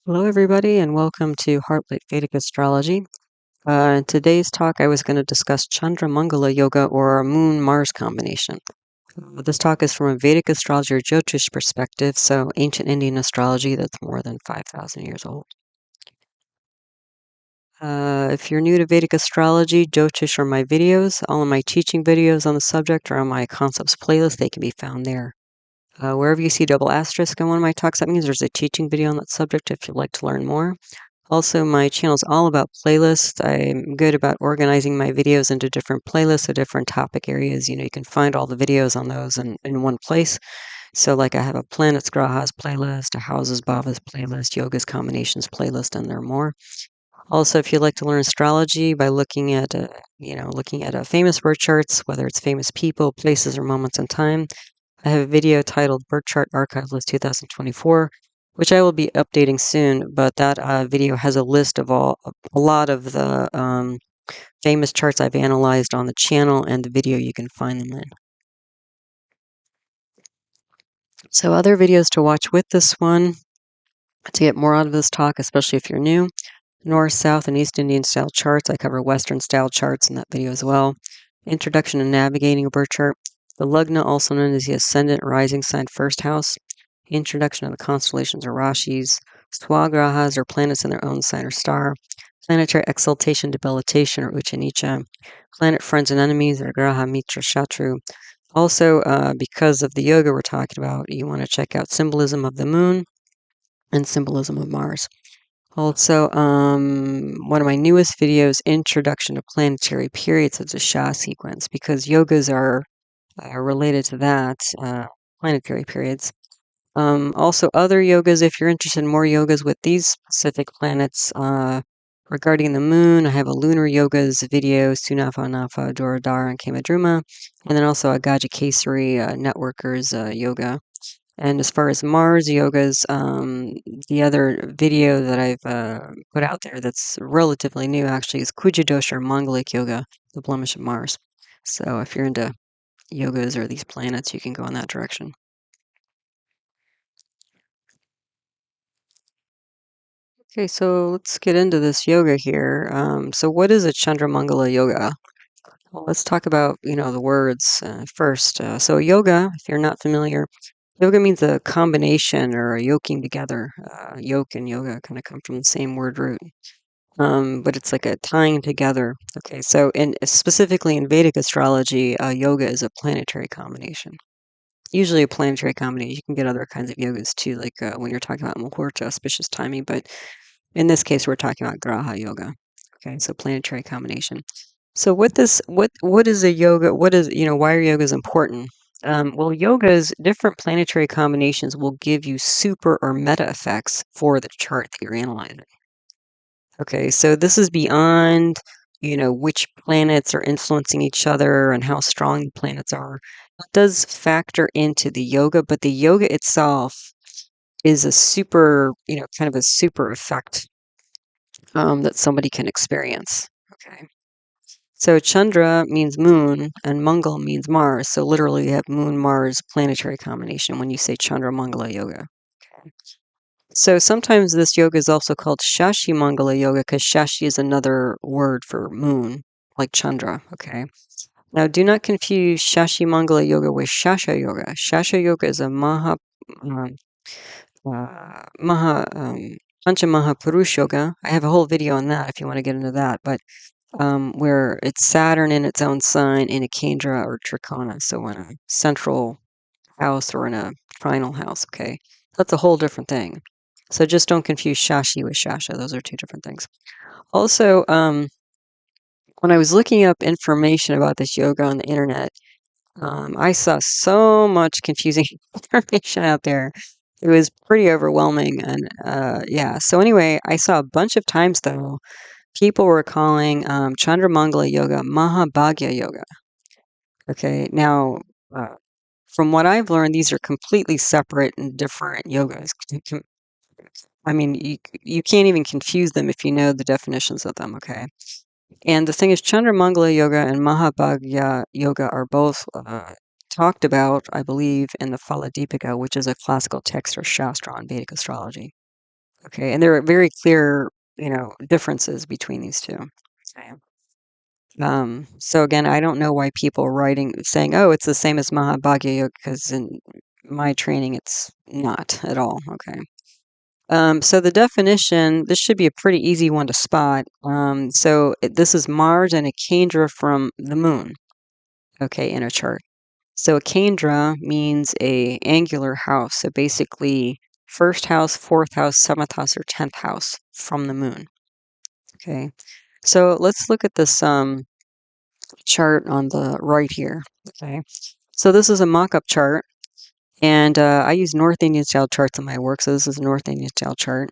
Hello, everybody, and welcome to Heartlight Vedic Astrology. In today's talk, I was going to discuss Chandra-Mangala yoga or Moon-Mars combination. This talk is from a Vedic astrology or Jyotish perspective, so ancient Indian astrology that's more than 5,000 years old. If you're new to Vedic astrology, Jyotish are my videos. All of my teaching videos on the subject are on my concepts playlist. They can be found there. Wherever you see double asterisk on one of my talks, that means there's a teaching video on that subject if you'd like to learn more. Also, my channel is all about playlists. I'm good about organizing my videos into different playlists of different topic areas. You can find all the videos on those in one place. So, like, I have a planets grahas playlist, a houses bhavas playlist, yogas combinations playlist, and there are more. Also, if you'd like to learn astrology by looking at, famous birth charts, whether it's famous people, places, or moments in time, I have a video titled Birth Chart Archive List 2024, which I will be updating soon, but that video has a list of a lot of the famous charts I've analyzed on the channel and the video you can find them in. So other videos to watch with this one to get more out of this talk, especially if you're new. North, South, and East Indian style charts. I cover Western style charts in that video as well. Introduction to navigating a birth chart. The Lugna, also known as the Ascendant Rising Sign First House. Introduction to the constellations or Rashis. Swagrahas or planets in their own sign or star. Planetary exaltation, debilitation, or Ucha Nicha. Planet friends and enemies, or Graha Mitra Shatru. Also, because of the yoga we're talking about, you want to check out Symbolism of the Moon and Symbolism of Mars. Also, one of my newest videos, Introduction to Planetary Periods, it's a Shah sequence, because yogas are related to that, planetary periods. Also, other yogas, if you're interested in more yogas with these specific planets, regarding the moon, I have a lunar yogas video, Sunafa, Nafa, Duradhara, and Kamadruma, and then also a Gajakesari networkers yoga. And as far as Mars yogas, the other video that I've put out there that's relatively new actually is Kuja Dosha or Mongolic yoga, the blemish of Mars. So if you're into yogas or these planets, you can go in that direction. Okay, so let's get into this yoga here. So what is a Chandra-Mangala yoga? Well, let's talk about, the words first. So yoga, if you're not familiar, yoga means a combination or a yoking together. Yoke and yoga kind of come from the same word root, but it's like a tying together. Okay, so specifically in Vedic astrology, yoga is a planetary combination. Usually a planetary combination. You can get other kinds of yogas too, like when you're talking about muhurta, auspicious timing, but in this case, we're talking about graha yoga. Okay, so planetary combination. So what is a yoga? What is, why are yogas important? Well, yoga's different planetary combinations will give you super or meta effects for the chart that you're analyzing. Okay, so this is beyond, which planets are influencing each other and how strong the planets are. It does factor into the yoga, but the yoga itself is a super, kind of a super effect that somebody can experience. Okay. So Chandra means moon and Mangal means Mars. So literally you have moon-Mars planetary combination when you say Chandra-Mangala yoga. Okay. So sometimes this yoga is also called Shashi-Mangala yoga because Shashi is another word for moon, like Chandra. Okay. Now do not confuse Shashi-Mangala yoga with Shasha yoga. Shasha yoga is a um, Pancha Mahapurush yoga. I have a whole video on that if you want to get into that, but where it's Saturn in its own sign in a Kendra or Trikona, so in a central house or in a trinal house, okay? That's a whole different thing. So just don't confuse Shashi with Shasha. Those are two different things. Also, when I was looking up information about this yoga on the internet, I saw so much confusing information out there. It was pretty overwhelming. And yeah, so anyway, I saw a bunch of times though, people were calling Chandra-Mangala yoga Mahabhagya yoga. Okay, now from what I've learned, these are completely separate and different yogas. I mean, you can't even confuse them if you know the definitions of them. Okay, and the thing is, Chandra-Mangala yoga and Mahabhagya yoga are both talked about, I believe, in the Phala Deepika, which is a classical text or shastra on Vedic astrology. Okay, and there are very clear, differences between these two. Okay. So again, I don't know why people writing saying, "Oh, it's the same as Mahabhagya Yoga," because in my training, it's not at all. Okay. So the definition, this should be a pretty easy one to spot. This is Mars and a Kendra from the moon. Okay, in a chart. So a Kendra means a angular house. So basically, first house, fourth house, seventh house, or 10th house from the moon. Okay. So let's look at this chart on the right here. Okay. So this is a mock-up chart, and I use North Indian style charts in my work. So this is a North Indian style chart.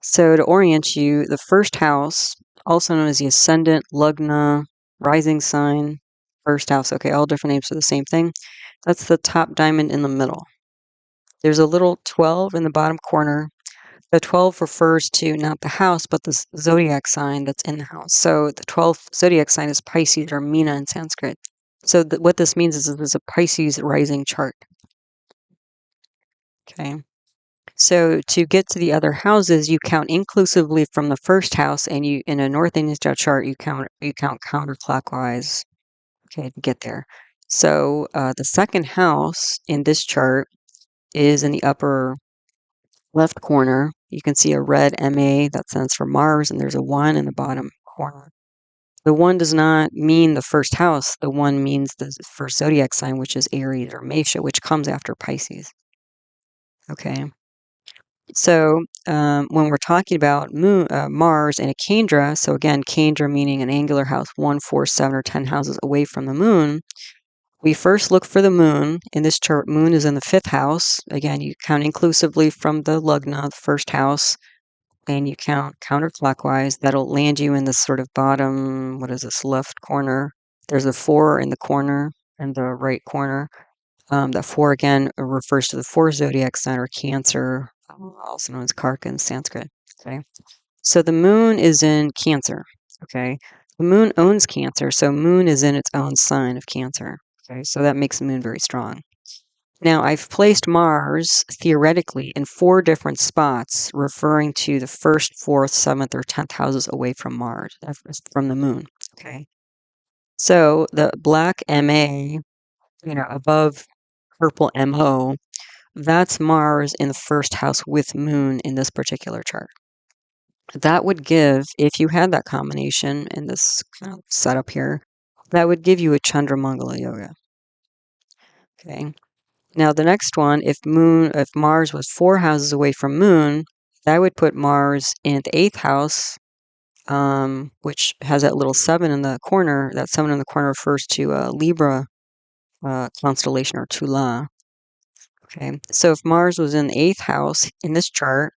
So to orient you, the first house, also known as the ascendant, lugna, rising sign, first house. Okay, all different names for the same thing. That's the top diamond in the middle. There's a little 12 in the bottom corner. The 12 refers to not the house, but the zodiac sign that's in the house. So the 12th zodiac sign is Pisces or Meena in Sanskrit. So what this means is this is a Pisces rising chart. Okay. So to get to the other houses, you count inclusively from the first house, and you in a North Indian style chart, you count counterclockwise. Okay, to get there. So the second house in this chart is in the upper left corner. You can see a red MA that stands for Mars, and there's a 1 in the bottom corner. The 1 does not mean the first house. The 1 means the first zodiac sign, which is Aries or Mesha, which comes after Pisces. Okay. So when we're talking about Mars and a Kendra, so again, Kendra meaning an angular house, 1, 4, 7, or 10 houses away from the moon, we first look for the moon. In this chart, moon is in the 5th house. Again, you count inclusively from the lugna, the first house, and you count counterclockwise. That'll land you in the sort of bottom, what is this, left corner. There's a 4 in the corner in the right corner. That 4 again refers to the 4th zodiac sign or Cancer, also known as Karka in Sanskrit. Okay. So the moon is in Cancer. Okay. The moon owns Cancer, so moon is in its own sign of Cancer. Okay. So that makes the moon very strong. Now, I've placed Mars theoretically in 4 different spots, referring to the first, 4th, 7th, or 10th houses away from Mars, from the moon. Okay. So the black MA, above purple MO, that's Mars in the first house with moon in this particular chart. That would give, if you had that combination in this kind of setup here, that would give you a Chandra-Mangala yoga. Okay. Now the next one, if Mars was 4 houses away from moon, that would put Mars in the 8th house, which has that little 7 in the corner. That 7 in the corner refers to Libra constellation or Tula. Okay, so if Mars was in the 8th house in this chart,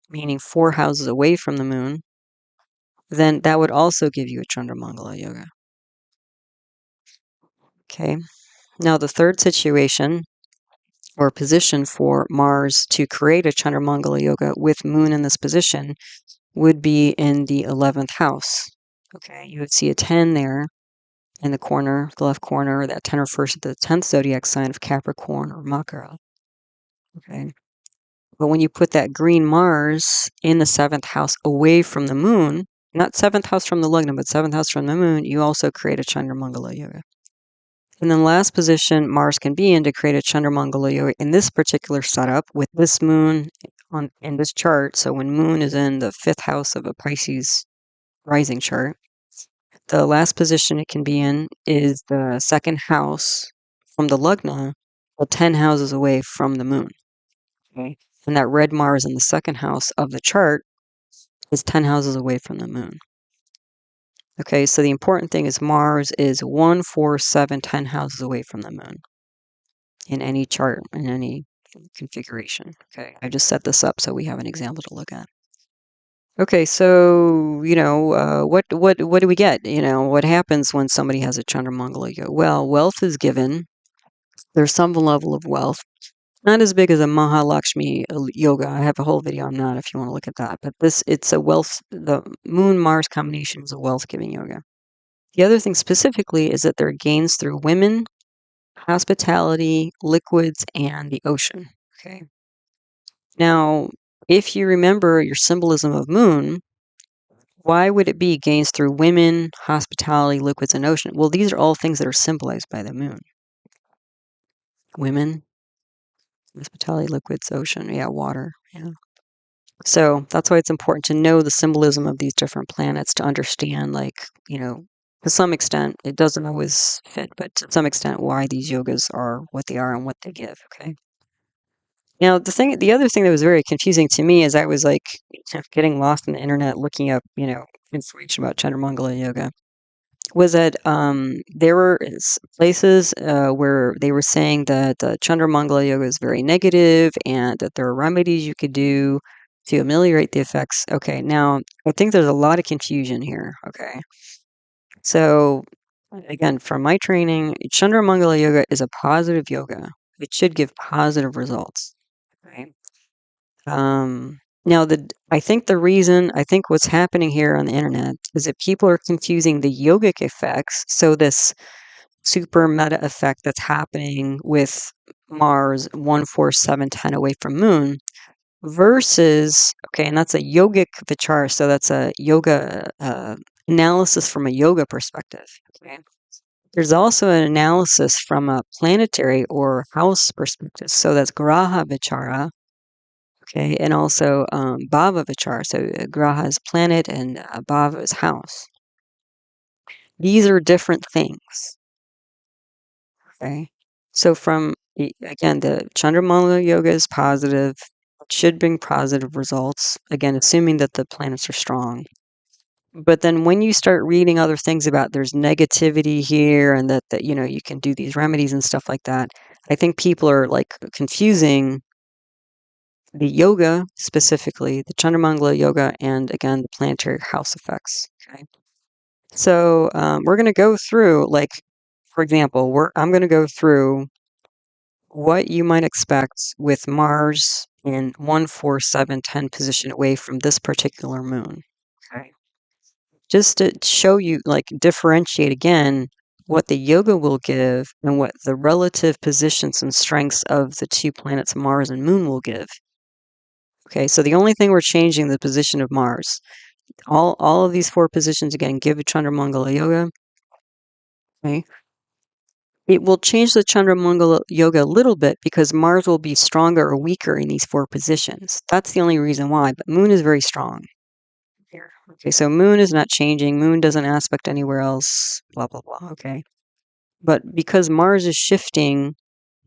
meaning 4 houses away from the moon, then that would also give you a Chandra-Mangala yoga. Okay, now the third situation or position for Mars to create a Chandra-Mangala yoga with moon in this position would be in the 11th house. Okay, you would see a 10 there in the corner, the left corner. That 10 refers to the 10th zodiac sign of Capricorn or Makara. Okay. But when you put that green Mars in the 7th house away from the moon, not 7th house from the lugna, but 7th house from the moon, you also create a Chandra-Mangala yoga. And then last position Mars can be in to create a Chandra-Mangala yoga in this particular setup with this moon in this chart. So when moon is in the 5th house of a Pisces rising chart, the last position it can be in is the 2nd house from the lugna, 10 houses away from the moon. Okay. And that red Mars in the 2nd house of the chart is 10 houses away from the moon. Okay, so the important thing is Mars is 1, 4, 7, 10 houses away from the moon in any chart, in any configuration. Okay, I just set this up so we have an example to look at. Okay, so what do we get? What happens when somebody has a Chandra-Mangala yoga? Well, wealth is given. There's some level of wealth. Not as big as a Mahalakshmi yoga. I have a whole video on that if you want to look at that. But it's a wealth. The Moon-Mars combination is a wealth-giving yoga. The other thing specifically is that there are gains through women, hospitality, liquids, and the ocean. Okay. Now, if you remember your symbolism of moon, why would it be gains through women, hospitality, liquids, and ocean? Well, these are all things that are symbolized by the moon. Women, hospitality, liquids, ocean, yeah, water, yeah. So that's why it's important to know the symbolism of these different planets to understand, like, to some extent, it doesn't always fit, but to some extent, why these yogas are what they are and what they give. Okay. Now, the other thing that was very confusing to me is I was like getting lost on the internet looking up, information about Chandra-Mangala yoga. Was that there were places where they were saying that Chandra-Mangala yoga is very negative and that there are remedies you could do to ameliorate the effects. Okay, now I think there's a lot of confusion here. Okay, so again, from my training, Chandra-Mangala yoga is a positive yoga. It should give positive results. Right. Now I think what's happening here on the internet is that people are confusing the yogic effects. So this super meta effect that's happening with Mars 14710 away from Moon versus, okay, and that's a yogic vichar, so that's a yoga analysis from a yoga perspective. Okay. There's also an analysis from a planetary or house perspective, so that's graha vichara, okay, and also bhava vichara. So graha is planet and bhava is house. These are different things. Okay. So again, the Chandramala yoga is positive. It should bring positive results. Again, assuming that the planets are strong. But then when you start reading other things about there's negativity here and that you can do these remedies and stuff like that, I think people are like confusing the yoga specifically, the Chandramangala yoga, and again the planetary house effects. Okay. So we're going to go through, like, for example, I'm going to go through what you might expect with Mars in 14710 position away from this particular moon. Okay. Just to show you, like, differentiate again what the yoga will give and what the relative positions and strengths of the two planets, Mars and Moon, will give. Okay, so the only thing we're changing the position of Mars. All of these four positions again give Chandra-Mangala yoga. Okay. It will change the Chandra-Mangala yoga a little bit because Mars will be stronger or weaker in these four positions. That's the only reason why, but Moon is very strong here. Okay, so Moon is not changing. Moon doesn't aspect anywhere else, blah, blah, blah. Okay. But because Mars is shifting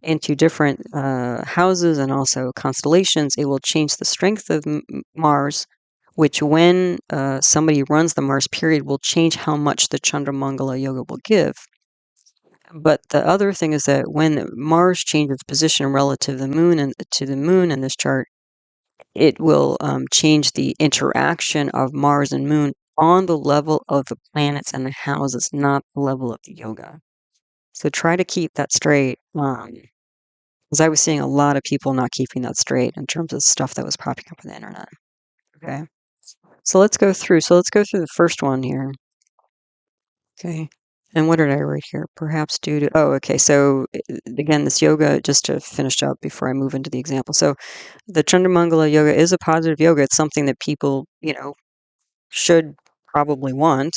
into different houses and also constellations, it will change the strength of Mars, which when somebody runs the Mars period will change how much the Chandra-Mangala yoga will give. But the other thing is that when Mars changes position relative to the moon in this chart, it will change the interaction of Mars and Moon on the level of the planets and the houses, not the level of the yoga. So try to keep that straight. Because I was seeing a lot of people not keeping that straight in terms of stuff that was popping up on the internet. Okay. So let's go through. So let's go through the first one here. Okay. And what did I write here? Perhaps due to, oh, okay. So again, this yoga, just to finish up before I move into the example. So the Chandra-Mangala yoga is a positive yoga. It's something that people, should probably want.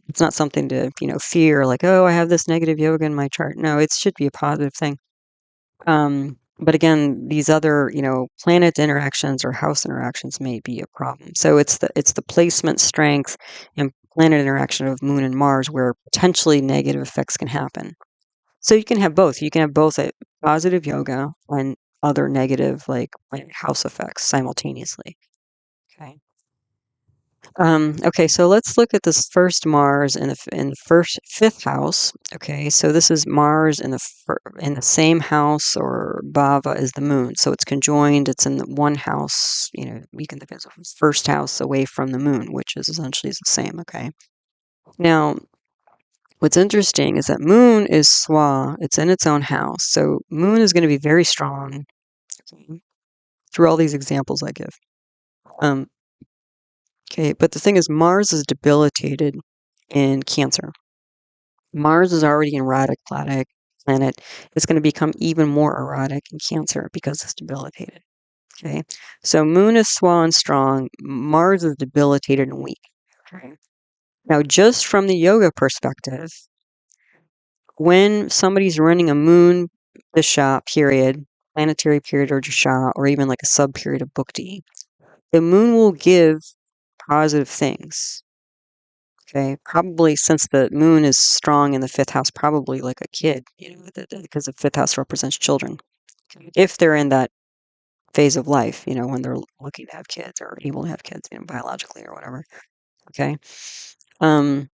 It's not something to, fear like, oh, I have this negative yoga in my chart. No, it should be a positive thing. But again, these other, planet interactions or house interactions may be a problem. So it's the placement strength and planet interaction of Moon and Mars where potentially negative effects can happen. So you can have both. You can have both a positive yoga and other negative, like planet house effects simultaneously. Okay. Okay, so let's look at this first Mars in the first fifth house. Okay, so this is Mars in the same house or bhava as the Moon. So it's conjoined. It's in the one house. We can think of it as first house away from the Moon, which is essentially the same. Okay. Now, what's interesting is that Moon is swa. It's in its own house. So Moon is going to be very strong through all these examples I give. Okay, but the thing is, Mars is debilitated in Cancer. Mars is already an erratic planet. It's going to become even more erratic in Cancer because it's debilitated. Okay. So moon is swollen strong, Mars is debilitated and weak. Okay. Now, just from the yoga perspective, when somebody's running a moon dasha period, planetary period or dasha, or even like a sub period of bhukti, the moon will give positive things. Okay, probably since the moon is strong in the fifth house, probably like a kid, because the fifth house represents children. If they're in that phase of life, when they're looking to have kids or able to have kids, biologically or whatever. Okay. Um,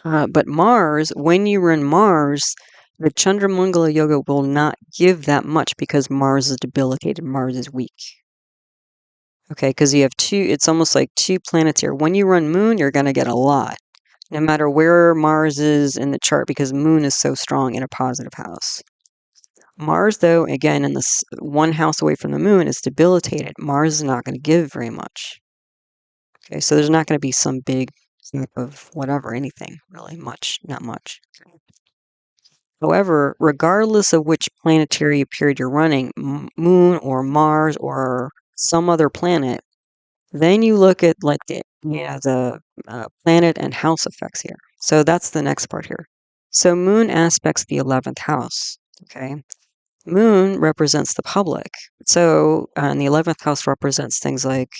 but Mars, when you run Mars, the Chandra-Mangala yoga will not give that much because Mars is debilitated. Mars is weak. Okay, because you have two, it's almost like two planets here. When you run Moon, you're going to get a lot, no matter where Mars is in the chart, because Moon is so strong in a positive house. Mars, though, again, in this one house away from the Moon, is debilitated. Mars is not going to give very much. Okay, so there's not going to be some big type of whatever, anything, really much, not much. However, regardless of which planetary period you're running, Moon or Mars or some other planet, then you look at like the planet and house effects here. So that's the next part here. So Moon aspects the 11th house. Okay, Moon represents the public. So and the 11th house represents things like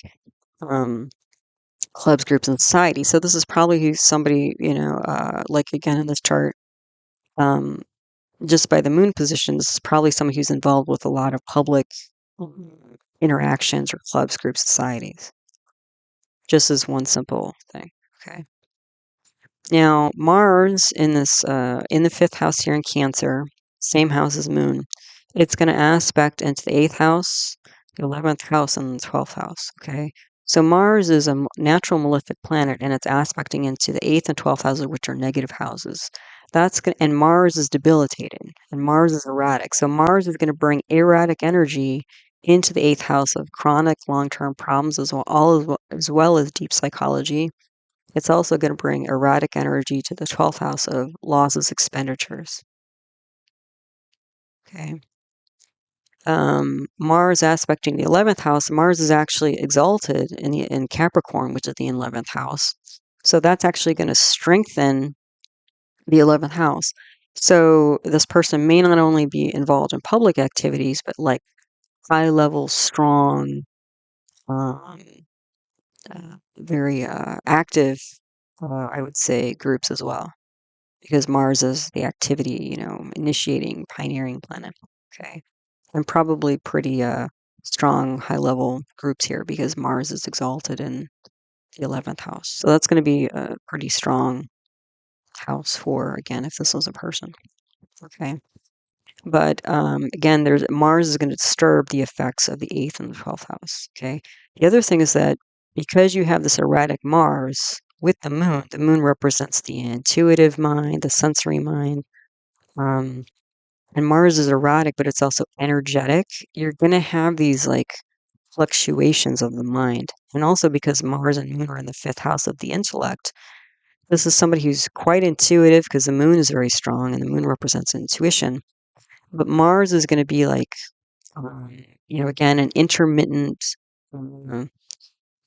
clubs, groups, and society. So this is probably somebody like again in this chart. Just by the moon position, this is probably somebody who's involved with a lot of public interactions or clubs, groups, societies. Just as one simple thing. Okay. Now Mars in this in the fifth house here in Cancer, same house as Moon, it's going to aspect into the eighth house, the 11th house, and the 12th house. Okay. So Mars is a natural malefic planet, and it's aspecting into the eighth and 12th houses, which are negative houses. And Mars is debilitated, and Mars is erratic. So Mars is going to bring erratic energy into the eighth house of chronic long-term problems as well as deep psychology. It's also going to bring erratic energy to the 12th house of losses, expenditures. Okay. Mars aspecting the 11th house. Mars is actually exalted in Capricorn, which is the 11th house. So that's actually going to strengthen the 11th house. So this person may not only be involved in public activities, but like high level, strong, um, very active, I would say, groups as well. Because Mars is the activity, initiating, pioneering planet. Okay. And probably pretty strong, high level groups here because Mars is exalted in the 11th house. So that's going to be a pretty strong house for, again, if this was a person. Okay. But again, Mars is going to disturb the effects of the 8th and the 12th house. Okay. The other thing is that because you have this erratic Mars with the moon represents the intuitive mind, the sensory mind. And Mars is erratic, but it's also energetic. You're going to have these like fluctuations of the mind. And also because Mars and Moon are in the fifth house of the intellect, this is somebody who's quite intuitive because the moon is very strong and the moon represents intuition. But Mars is going to be like, again, an intermittent,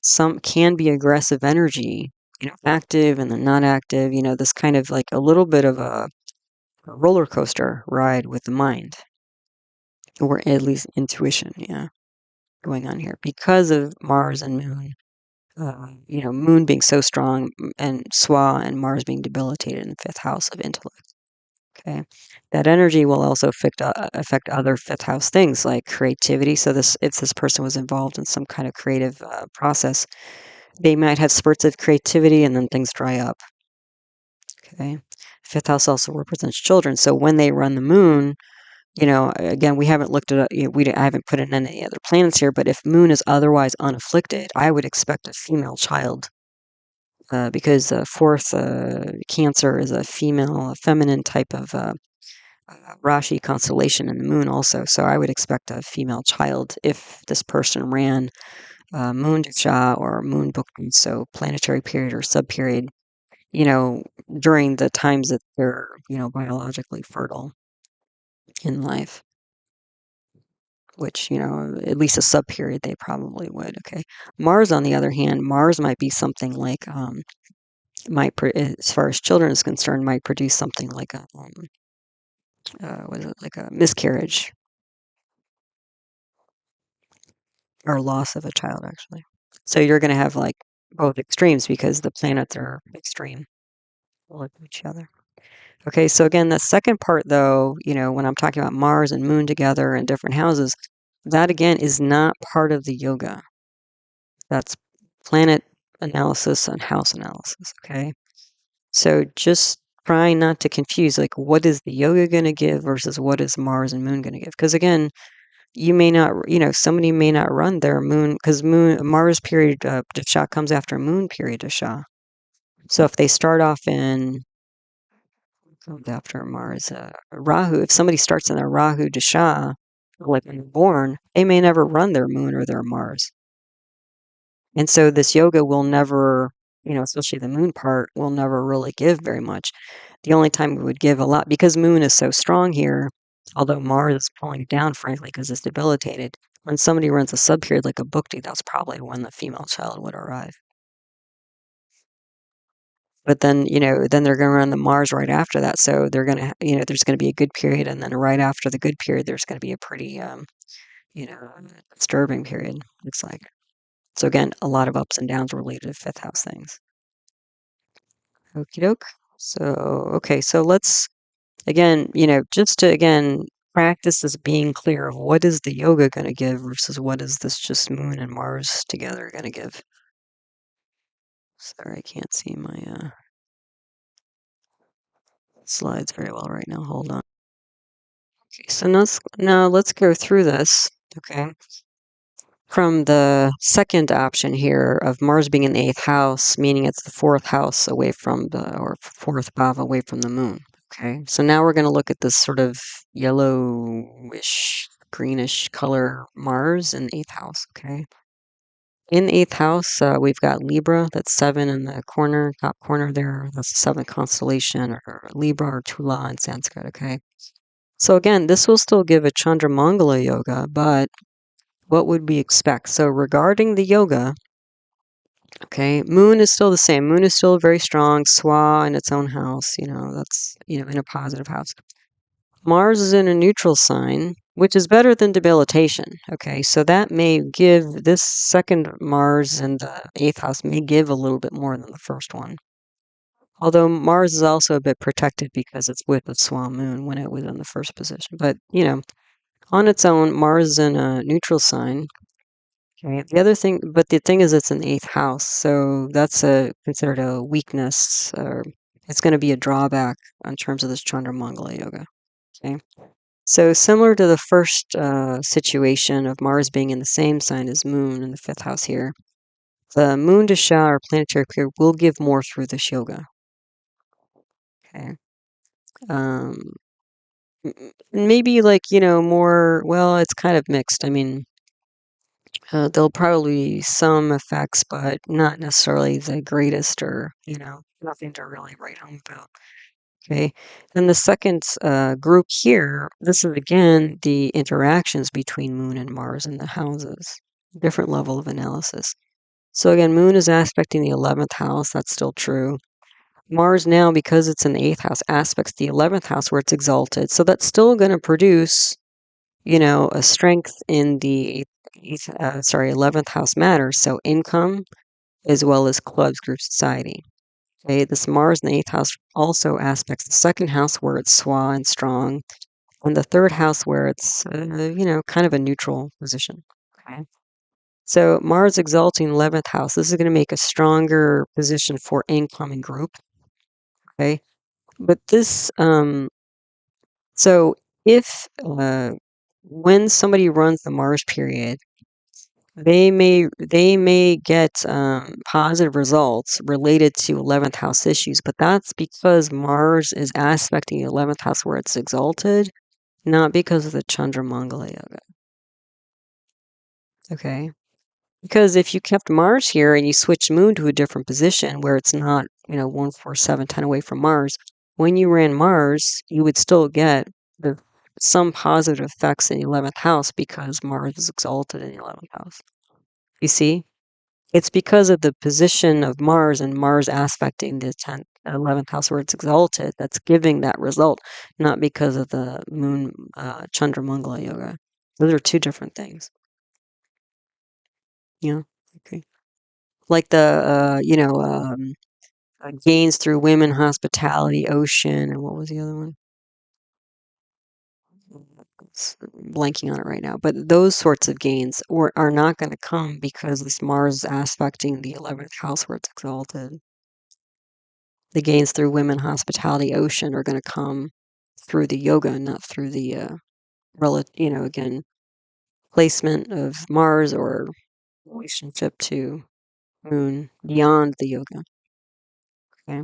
some can be aggressive energy, active and then not active, this kind of like a little bit of a roller coaster ride with the mind, or at least intuition, going on here because of Mars and Moon. Moon being so strong and Swa and Mars being debilitated in the fifth house of intellect. Okay, that energy will also affect other fifth house things like creativity. So if this person was involved in some kind of creative process, they might have spurts of creativity and then things dry up. Okay, fifth house also represents children. So when they run the moon, again, we haven't looked at I haven't put in any other planets here, but if Moon is otherwise unafflicted, I would expect a female child because fourth Cancer is a feminine type of Rashi constellation in the Moon also. So I would expect a female child if this person ran Moon Dasha or Moon Bhukti, so planetary period or sub period, during the times that they're biologically fertile in life. which, at least a sub period they probably would. Okay. Mars, on the other hand, Mars might be something like, as far as children is concerned, might produce something like a, what is it, like a miscarriage or loss of a child, actually. So you're going to have like both extremes because the planets are extreme relative to each other. Okay, so again, the second part, though, when I'm talking about Mars and Moon together in different houses, that again is not part of the yoga. That's planet analysis and house analysis. Okay, so just try not to confuse like what is the yoga going to give versus what is Mars and Moon going to give. Because again, you may not, somebody may not run their moon because Mars period dasha comes after Moon period dasha. So if they start off in after Mars, Rahu, if somebody starts in a Rahu dasha, like when they're born, they may never run their Moon or their Mars. And so this yoga will never, especially the Moon part, will never really give very much. The only time it would give a lot, because Moon is so strong here, although Mars is pulling it down, frankly, because it's debilitated. When somebody runs a subperiod like a bhukti, that's probably when the female child would arrive. But then, then they're going to run the Mars right after that. So they're going to, there's going to be a good period. And then right after the good period, there's going to be a pretty, disturbing period, looks like. So again, a lot of ups and downs related to fifth house things. Okie doke. So, okay. So let's, again, just to, again, practice this being clear of what is the yoga going to give versus what is this just Moon and Mars together going to give. Sorry, I can't see my slides very well right now. Hold on. Okay, so now let's go through this. Okay. From the second option here of Mars being in the 8th house, meaning it's the 4th house away from or 4th bhava away from the Moon. Okay, so now we're going to look at this sort of yellowish, greenish color Mars in the 8th house. Okay. In the 8th house, we've got Libra, that's 7 in the corner, top corner there. That's the 7th constellation, or Libra or Tula in Sanskrit. Okay. So again, this will still give a Chandra-Mangala yoga, but what would we expect? So regarding the yoga, okay, Moon is still the same. Moon is still very strong, Swa in its own house, that's, in a positive house. Mars is in a neutral sign, which is better than debilitation. Okay, so that may give this second Mars in the 8th house may give a little bit more than the first one. Although Mars is also a bit protected because it's with the Swa moon when it was in the first position. But, on its own, Mars is in a neutral sign. Okay. But the thing is, it's in the 8th house, so that's considered a weakness, or it's going to be a drawback in terms of this Chandra-Mangala yoga. Okay. So similar to the first situation of Mars being in the same sign as Moon in the 5th house here, the Moon dasha or planetary period will give more through this yoga. Okay. Maybe like, more, well, it's kind of mixed. I mean, there'll probably be some effects, but not necessarily the greatest or, nothing to really write home about. Okay. Then the second group here, this is again the interactions between Moon and Mars in the houses, different level of analysis. So again, Moon is aspecting the 11th house. That's still true. Mars now, because it's in the 8th house, aspects the 11th house where it's exalted. So that's still going to produce, a strength in the 11th house matters. So income as well as clubs, group, society. Okay, this Mars in the 8th house also aspects the 2nd house where it's swa and strong, and the 3rd house where it's, kind of a neutral position. Okay. So Mars exalting 11th house, this is going to make a stronger position for income and group. Okay. But this, so if, when somebody runs the Mars period, they may get positive results related to 11th house issues, but that's because Mars is aspecting the 11th house where it's exalted, not because of the Chandra-Mangala yoga. Okay. Because if you kept Mars here and you switched Moon to a different position where it's not, 1, 4, 7, 10 away from Mars, when you ran Mars, you would still get the some positive effects in the 11th house because Mars is exalted in the 11th house. You see? It's because of the position of Mars and Mars aspecting the 10th, 11th house where it's exalted that's giving that result, not because of the moon Chandra-Mangala yoga. Those are two different things. Yeah. Okay. Like the, gains through women, hospitality, ocean, and what was the other one? Blanking on it right now. But those sorts of gains are not going to come because this Mars aspecting the 11th house where it's exalted. The gains through women, hospitality, ocean are going to come through the yoga, not through the, again, placement of Mars or relationship to moon beyond the yoga. Okay.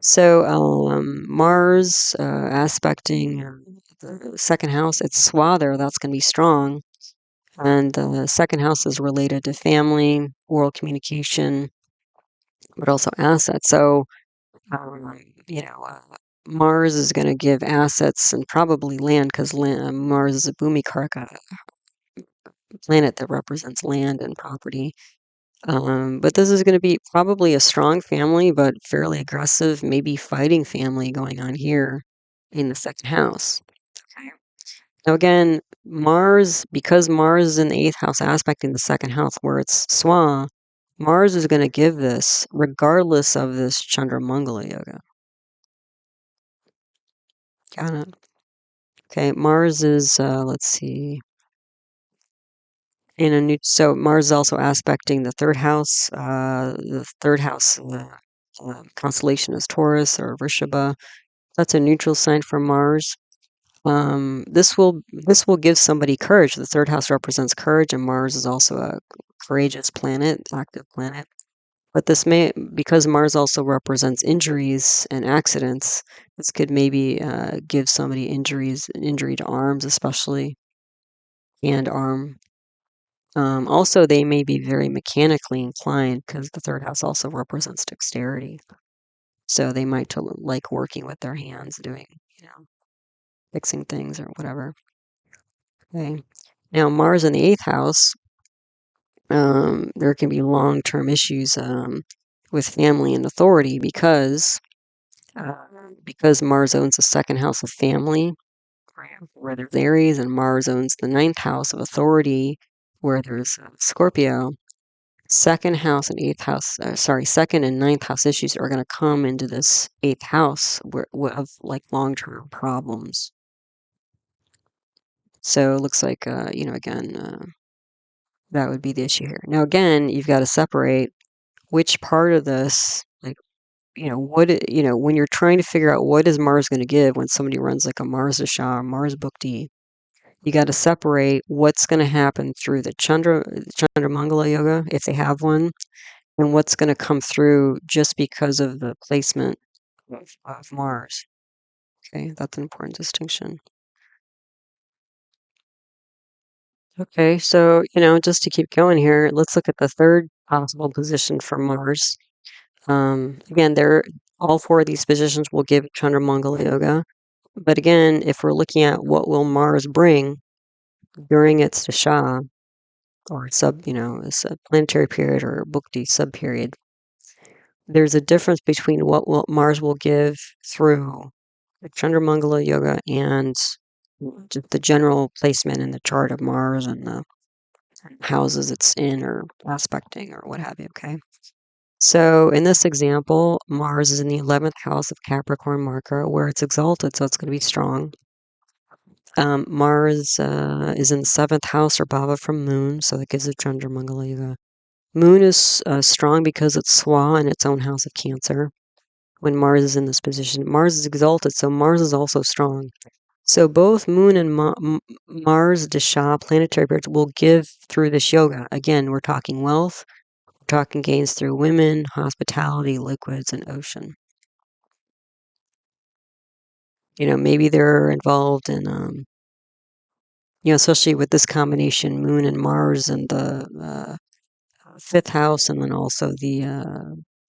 So Mars aspecting the second house, it's Swa there, that's going to be strong. And the second house is related to family, oral communication, but also assets. So, um, you know, uh, Mars is going to give assets and probably land because Mars is a Bhumikarka planet that represents land and property. But this is going to be probably a strong family, but fairly aggressive, maybe fighting family going on here in the second house. Okay. Now, again, because Mars is in the eighth house aspecting the second house where it's Swa, Mars is going to give this regardless of this Chandra-Mangala yoga. Got it. Okay, Mars is, let's see, so Mars is also aspecting the third house. The third house constellation is Taurus or Vrishabha. That's a neutral sign for Mars. This will give somebody courage. The third house represents courage, and Mars is also a courageous planet, active planet. But because Mars also represents injuries and accidents, this could maybe give somebody an injury to arms, especially, and arm. Also, they may be very mechanically inclined because the third house also represents dexterity. So they might like working with their hands, doing, fixing things or whatever. Okay. Now, Mars in the eighth house, there can be long-term issues with family and authority because Mars owns the second house of family, where there's Aries, and Mars owns the ninth house of authority, where there's Scorpio. Second and ninth house issues are going to come into this eighth house of like long-term problems. So it looks like, again, that would be the issue here. Now, again, you've got to separate which part of this, like, when you're trying to figure out what is Mars going to give when somebody runs like a Mars Dasha or Mars Bhukti, you got to separate what's going to happen through the Chandra-Mangala yoga, if they have one, and what's going to come through just because of the placement of Mars. Okay, that's an important distinction. Okay, so, just to keep going here, let's look at the third possible position for Mars. Again, all four of these positions will give Chandra-Mangala yoga. But again, if we're looking at what will Mars bring during its dasha, or it's a planetary period or Bhukti sub-period, there's a difference between what Mars will give through the Chandra-Mangala yoga and just the general placement in the chart of Mars and the houses it's in or aspecting or what have you, okay? So in this example, Mars is in the 11th house of Capricorn marker where it's exalted, so it's going to be strong. Mars is in the 7th house or bhava from Moon, so that gives it Chandra-Mangala yoga. Moon is strong because it's Swa in its own house of Cancer. When Mars is in this position, Mars is exalted, so Mars is also strong. So both Moon and Mars Dasha planetary periods will give through this yoga. Again, we're talking wealth, we're talking gains through women, hospitality, liquids, and ocean. Maybe they're involved in, especially with this combination, Moon and Mars and the fifth house, and then also the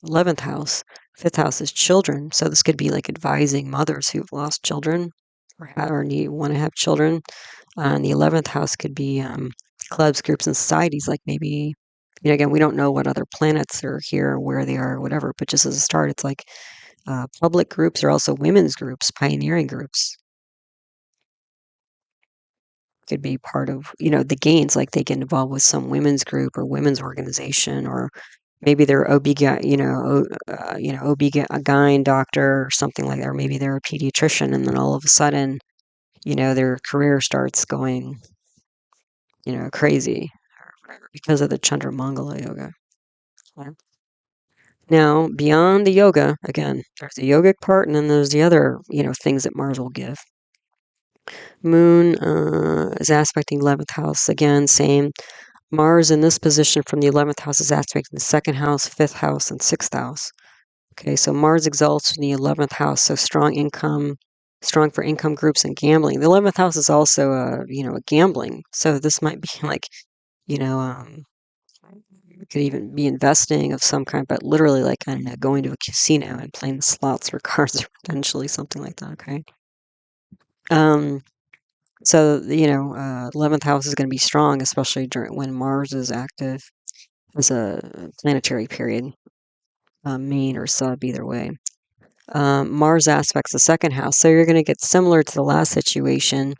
11th house. Fifth house is children, so this could be like advising mothers who've lost children. or need want to have children. And the 11th house could be clubs, groups, and societies. Like maybe, again, we don't know what other planets are here, where they are, or whatever. But just as a start, it's like public groups are also women's groups, pioneering groups. Could be part of, the gains, like they get involved with some women's group or women's organization, or maybe they're OB-GYN doctor or something like that, or maybe they're a pediatrician, and then all of a sudden, their career starts going, crazy because of the Chandra-Mangala yoga. Okay. Now, beyond the yoga, again, there's the yogic part, and then there's the other, things that Mars will give. Moon is aspecting 11th house. Again, same. Mars in this position from the 11th house is aspecting the 2nd house, 5th house, and 6th house. Okay, so Mars exalts in the 11th house, so strong for income groups and gambling. The 11th house is also a gambling. So this might be like, you know, um, it could even be investing of some kind, but literally like, I don't know, going to a casino and playing slots or cards or potentially something like that. Okay. So 11th house is going to be strong, especially during when Mars is active as a planetary period, main or sub, either way. Mars aspects the 2nd house, so you're going to get similar to the last situation.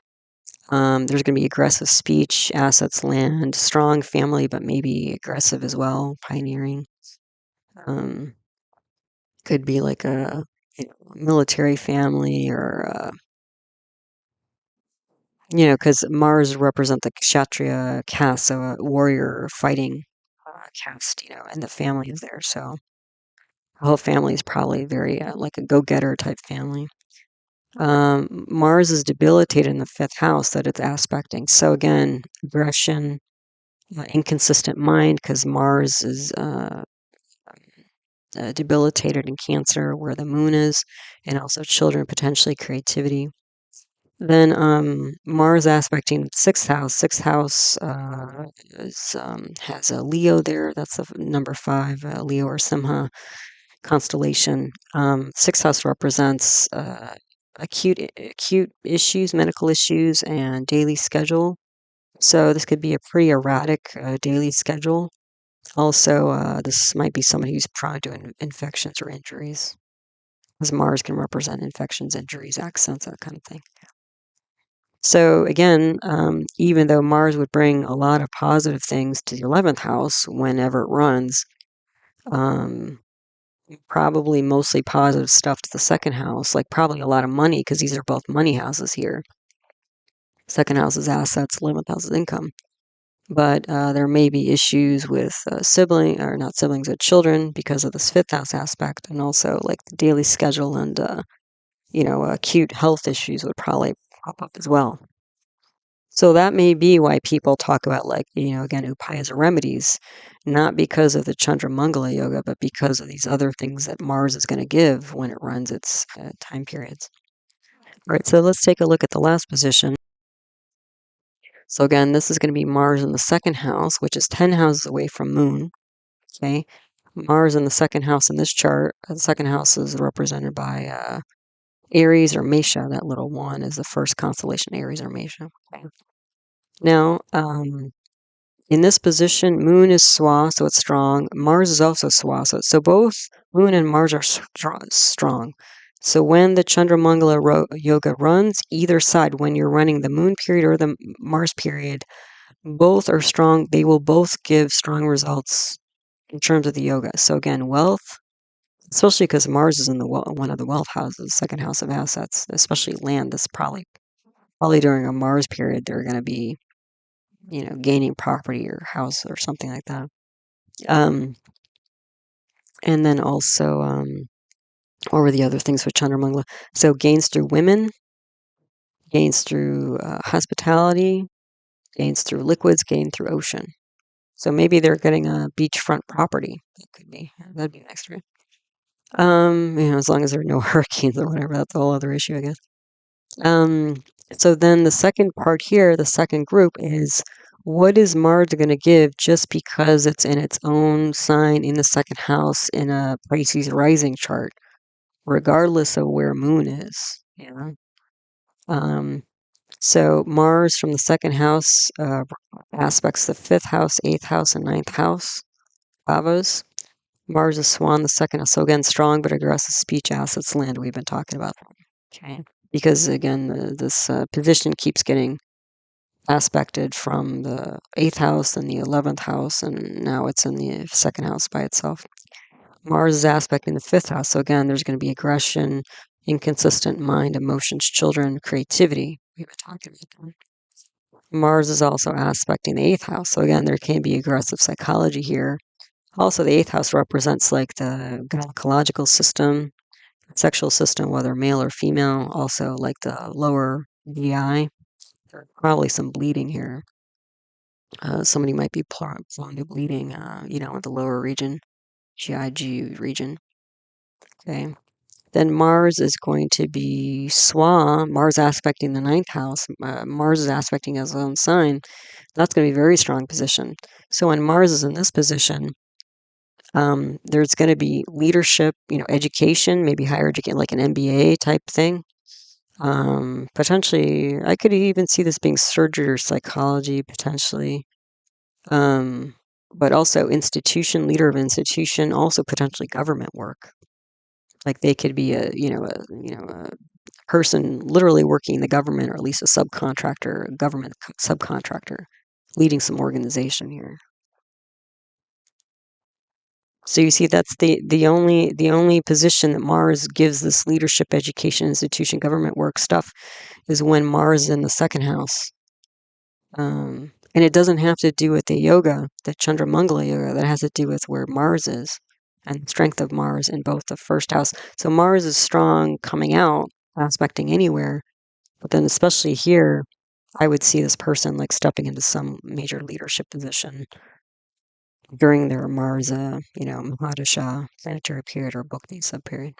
There's going to be aggressive speech, assets, land, strong family, but maybe aggressive as well, pioneering. Um, could be like a military family, or because Mars represents the Kshatriya caste, so a warrior fighting caste, and the family is there. So the whole family is probably very like a go-getter type family. Mars is debilitated in the 5th house that it's aspecting. So again, aggression, inconsistent mind, because Mars is debilitated in Cancer, where the moon is, and also children, potentially creativity. Then Mars aspecting 6th house. 6th house has a Leo there. That's the number 5, Leo or Simha constellation. 6th house represents acute issues, medical issues, and daily schedule. So this could be a pretty erratic daily schedule. Also, this might be somebody who's prone to infections or injuries, because Mars can represent infections, injuries, accidents, that kind of thing. So again, even though Mars would bring a lot of positive things to the 11th house whenever it runs, probably mostly positive stuff to the 2nd house, like probably a lot of money, because these are both money houses here. 2nd house is assets, 11th house is income. But there may be issues with not siblings, but children, because of this 5th house aspect, and also like the daily schedule and acute health issues would probably pop up as well. So that may be why people talk about, like, again, upayas or remedies, not because of the Chandra-Mangala yoga, but because of these other things that Mars is going to give when it runs its time periods. All right, so let's take a look at the last position. So again, this is going to be Mars in the 2nd house, which is 10 houses away from Moon. Okay, Mars in the 2nd house in this chart. The 2nd house is represented by Aries or Mesha. That little one is the first constellation, Aries or Mesha. Okay. Now, in this position, Moon is Swa, so it's strong. Mars is also Swa, so both Moon and Mars are strong. So when the Chandra-Mangala yoga runs, either side, when you're running the Moon period or the Mars period, both are strong. They will both give strong results in terms of the yoga. So again, wealth, especially because Mars is in one of the wealth houses, 2nd house of assets, especially land. This probably during a Mars period, they're going to be gaining property or house or something like that. And then also, what were the other things with Chandra-Mangala? So gains through women, gains through hospitality, gains through liquids, gain through ocean. So maybe they're getting a beachfront property. That could be. That'd be nice, right? As long as there are no hurricanes or whatever, that's a whole other issue, I guess. So then the second part here, the second group, is what is Mars going to give just because it's in its own sign in the 2nd house in a Pisces rising chart, regardless of where Moon is? So Mars from the second house aspects the fifth house, eighth house, and ninth house. Avos. Mars is Swan, the second house. So again, strong but aggressive speech, assets, land. We've been talking about that. Okay. Because again, this position keeps getting aspected from the eighth house and the 11th house, and now it's in the second house by itself. Mars is aspecting the fifth house. So again, there's going to be aggression, inconsistent mind, emotions, children, creativity. We've been talking about that. Mars is also aspecting the eighth house. So again, there can be aggressive psychology here. Also, the eighth house represents like the gynecological system, sexual system, whether male or female. Also, like the lower GI. There's probably some bleeding here. Somebody might be prone to bleeding, in the lower region, GI region. Okay. Then Mars is going to be Swa, Mars aspecting the ninth house. Mars is aspecting his own sign. That's going to be a very strong position. So when Mars is in this position, there's going to be leadership, education, maybe higher education, like an MBA type thing. Potentially, I could even see this being surgery or psychology, potentially. But also institution, leader of institution, also potentially government work. Like they could be a person literally working in the government, or at least a subcontractor, a government subcontractor, leading some organization here. So you see, that's the only position that Mars gives this leadership, education, institution, government work stuff is when Mars is in the second house. And it doesn't have to do with the yoga, the Chandra-Mangala yoga. That has to do with where Mars is and the strength of Mars in both the first house. So Mars is strong coming out, aspecting anywhere, but then especially here, I would see this person like stepping into some major leadership position during their Mars, Mahadasha planetary period or Bhakti subperiod.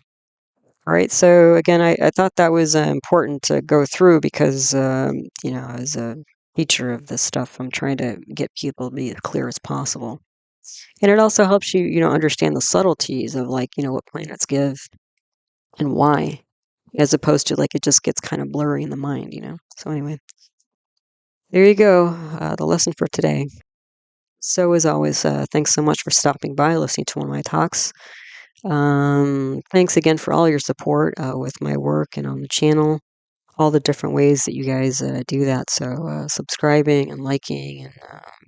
All right, so again, I thought that was important to go through because, as a teacher of this stuff, I'm trying to get people to be as clear as possible. And it also helps you, understand the subtleties of like, what planets give and why, as opposed to like it just gets kind of blurry in the mind. So anyway, there you go, the lesson for today. So as always, thanks so much for stopping by, listening to one of my talks. Thanks again for all your support with my work and on the channel, all the different ways that you guys do that. So subscribing and liking and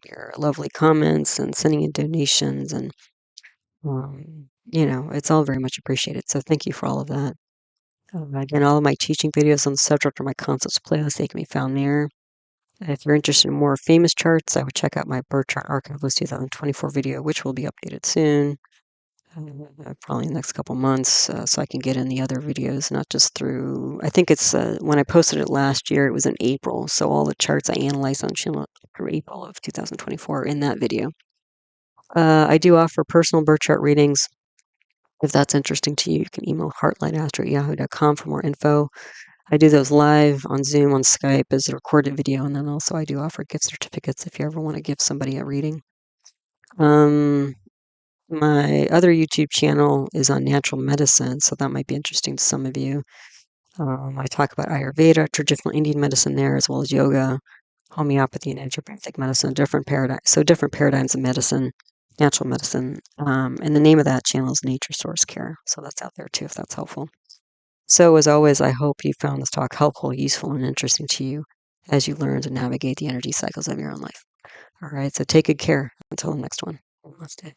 your lovely comments and sending in donations and, it's all very much appreciated. So thank you for all of that. Again, all of my teaching videos on the subject or my concepts playlist, they can be found there. If you're interested in more famous charts, I would check out my birth chart archive list 2024 video, which will be updated soon, probably in the next couple months, so I can get in the other videos, not just through, I think it's, when I posted it last year, it was in April, so all the charts I analyzed on channel through April of 2024 in that video. I do offer personal birth chart readings. If that's interesting to you, you can email heartlightastro@yahoo.com for more info. I do those live on Zoom, on Skype as a recorded video, and then also I do offer gift certificates if you ever want to give somebody a reading. My other YouTube channel is on natural medicine, so that might be interesting to some of you. I talk about Ayurveda, traditional Indian medicine there, as well as yoga, homeopathy, and naturopathic medicine, different paradigms of medicine, natural medicine. And the name of that channel is Nature Source Care, so that's out there too, if that's helpful. So, as always, I hope you found this talk helpful, useful, and interesting to you as you learn to navigate the energy cycles of your own life. All right, so take good care. Until the next one. Namaste.